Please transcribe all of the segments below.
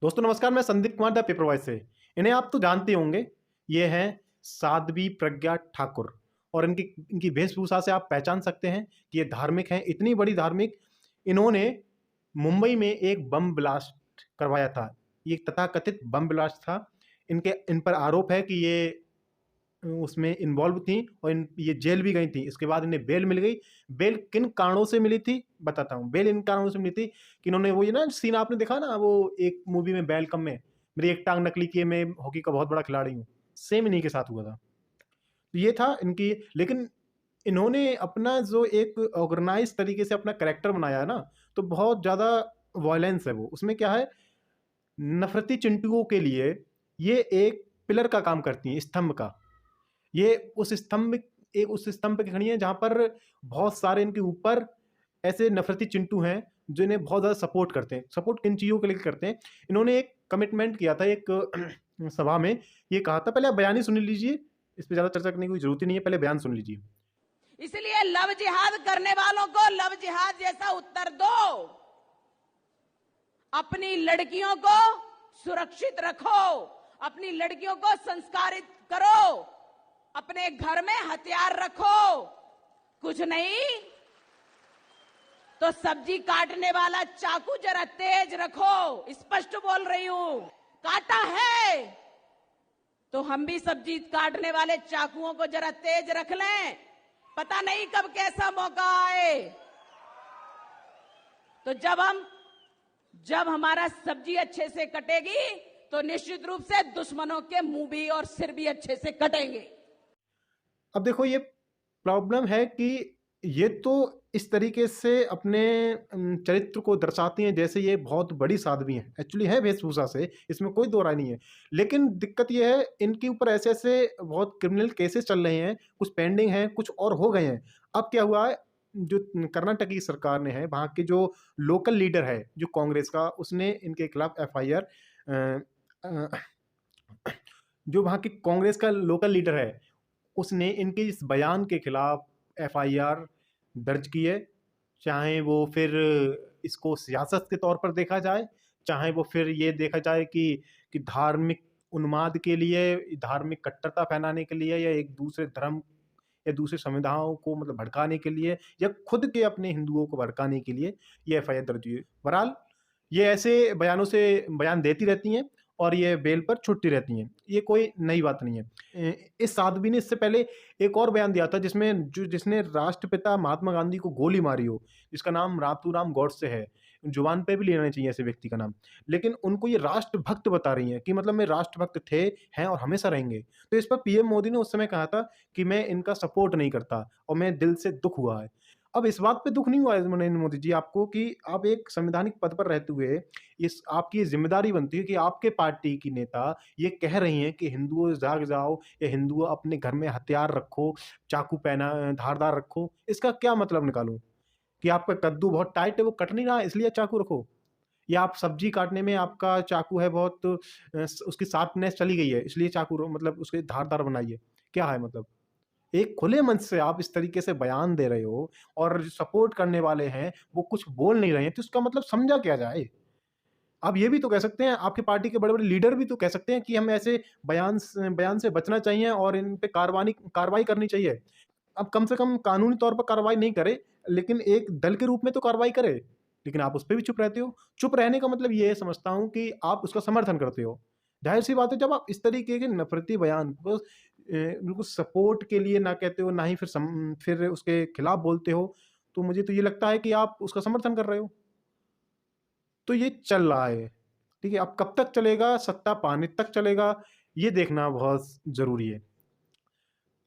दोस्तों नमस्कार, मैं Sandeep Kumar the paper voice से। इन्हें आप तो जानते होंगे, ये हैं साध्वी प्रज्ञा ठाकुर। और इनकी इनकी वेशभूषा से आप पहचान सकते हैं कि ये धार्मिक हैं, इतनी बड़ी धार्मिक। इन्होंने मुंबई में एक बम ब्लास्ट करवाया था। ये एक तथाकथित बम ब्लास्ट था। इन पर आरोप है कि ये उसमें इन्वॉल्व थी और ये जेल भी गई थी। इसके बाद इन्हें बेल मिल गई। बेल किन कारणों से मिली थी बताता हूँ। बेल इन कारणों से मिली थी कि इन्होंने वो ये ना सीन आपने देखा ना, वो एक मूवी में वेलकम में, मेरी एक टांग नकली की है, मैं हॉकी का बहुत बड़ा खिलाड़ी हूँ। सेम इन्हीं के साथ हुआ था। तो ये था इनकी। लेकिन इन्होंने अपना जो एक ऑर्गेनाइज तरीके से अपना कैरेक्टर बनाया है ना, तो बहुत ज़्यादा वायलेंस है वो। उसमें क्या है, नफरती चिंटुओं के लिए ये एक पिलर का काम करती हैं, स्तंभ का। ये उस स्तंभ पे खड़ी हैं जहां पर बहुत सारे इनके ऊपर ऐसे नफरती चिंटू हैं जो इन्हें बहुत ज्यादा सपोर्ट करते हैं। सपोर्ट किन चीजों के लिए करते हैं, इन्होंने एक कमिटमेंट किया था एक सभा में। ये कहा था, पहले आप बयान ही सुन लीजिए, इस पे ज्यादा चर्चा करने की कोई जरूरत ही नहीं है, पहले बयान सुन लीजिए। इसलिए लव जिहाद करने वालों को लव जिहाद जैसा उत्तर दो। अपनी लड़कियों को सुरक्षित रखो, अपनी लड़कियों को संस्कारित करो, अपने घर में हथियार रखो। कुछ नहीं तो सब्जी काटने वाला चाकू जरा तेज रखो। स्पष्ट बोल रही हूं, काटा है तो हम भी सब्जी काटने वाले चाकुओं को जरा तेज रख लें। पता नहीं कब कैसा मौका आए। तो जब हमारा सब्जी अच्छे से कटेगी तो निश्चित रूप से दुश्मनों के मुंह भी और सिर भी अच्छे से कटेंगे। अब देखो, ये प्रॉब्लम है कि ये तो इस तरीके से अपने चरित्र को दर्शाती हैं जैसे ये बहुत बड़ी साध्वी हैं। एक्चुअली है वेशभूषा से, इसमें कोई दो राय नहीं है। लेकिन दिक्कत ये है, इनके ऊपर ऐसे ऐसे बहुत क्रिमिनल केसेस चल रहे हैं, कुछ पेंडिंग हैं, कुछ और हो गए हैं। अब क्या हुआ है, जो कर्नाटक की सरकार ने है, वहाँ के जो लोकल लीडर है जो कांग्रेस का, उसने इनके खिलाफ एफआईआर, जो वहाँ की कांग्रेस का लोकल लीडर है, उसने इनके इस बयान के खिलाफ एफआईआर दर्ज की है। चाहे वो फिर इसको सियासत के तौर पर देखा जाए, चाहे वो फिर ये देखा जाए कि धार्मिक उन्माद के लिए, धार्मिक कट्टरता फैलाने के लिए, या एक दूसरे धर्म या दूसरे संविधानों को मतलब भड़काने के लिए, या खुद के अपने हिंदुओं को भड़काने के लिए ये एफआईआर दर्ज हुई है। बहरहाल ये ऐसे बयानों से बयान देती रहती हैं और ये बेल पर छुट्टी रहती हैं। ये कोई नई बात नहीं है। इस साध्वी ने इससे पहले एक और बयान दिया था जिसने राष्ट्रपिता महात्मा गांधी को गोली मारी हो, जिसका नाम नाथूराम गॉडसे है। जुबान पे भी लेना चाहिए ऐसे व्यक्ति का नाम। लेकिन उनको ये राष्ट्रभक्त बता रही हैं कि मतलब मैं राष्ट्रभक्त थे, हैं और हमेशा रहेंगे। तो इस पर पीएम मोदी ने उस समय कहा था कि मैं इनका सपोर्ट नहीं करता और मैं दिल से दुख हुआ है। अब इस बात पे दुख नहीं हुआ है नरेंद्र मोदी जी आपको कि आप एक संवैधानिक पद पर रहते हुए इस आपकी ये जिम्मेदारी बनती है कि आपके पार्टी की नेता ये कह रही हैं कि हिंदुओं जाग जाओ, या हिंदुओं अपने घर में हथियार रखो, चाकू पहना धारदार रखो। इसका क्या मतलब निकालूं कि आपका कद्दू बहुत टाइट है, वो कट नहीं रहा है इसलिए चाकू रखो, या आप सब्जी काटने में आपका चाकू है बहुत उसकी शार्पनेस चली गई है इसलिए मतलब उसके धारदार बनाइए। क्या है मतलब? एक खुले मंच से आप इस तरीके से बयान दे रहे हो और जो सपोर्ट करने वाले हैं वो कुछ बोल नहीं रहे हैं, तो इसका मतलब समझा क्या जाए? आप ये भी तो कह सकते हैं, आपकी पार्टी के बड़े-बड़े लीडर भी तो कह सकते हैं कि हमें ऐसे बयान से बचना चाहिए और इन पे कार्रवाई करनी चाहिए। अब कम से कम कानूनी तौर पर कार्रवाई नहीं करे, लेकिन एक दल के रूप में तो कार्रवाई करे। लेकिन आप उस पे भी चुप रहते हो। चुप रहने का मतलब ये समझता हूँ कि आप उसका समर्थन करते हो। ज़ाहिर-सी बात है, जब आप इस तरीके के नफ़रती बयान को बिल्कुल सपोर्ट के लिए ना कहते हो, ना ही फिर उसके खिलाफ बोलते हो, तो मुझे तो ये लगता है कि आप उसका समर्थन कर रहे हो। तो ये चल रहा है, ठीक है? अब कब तक चलेगा, सत्ता पाने तक चलेगा, ये देखना बहुत ज़रूरी है।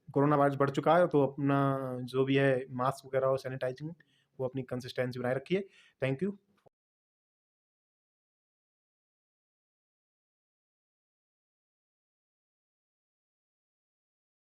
कोरोना वायरस बढ़ चुका है, तो अपना जो भी है मास्क वगैरह और सैनिटाइजिंग, वो अपनी कंसिस्टेंसी बनाए रखिए। Thank you.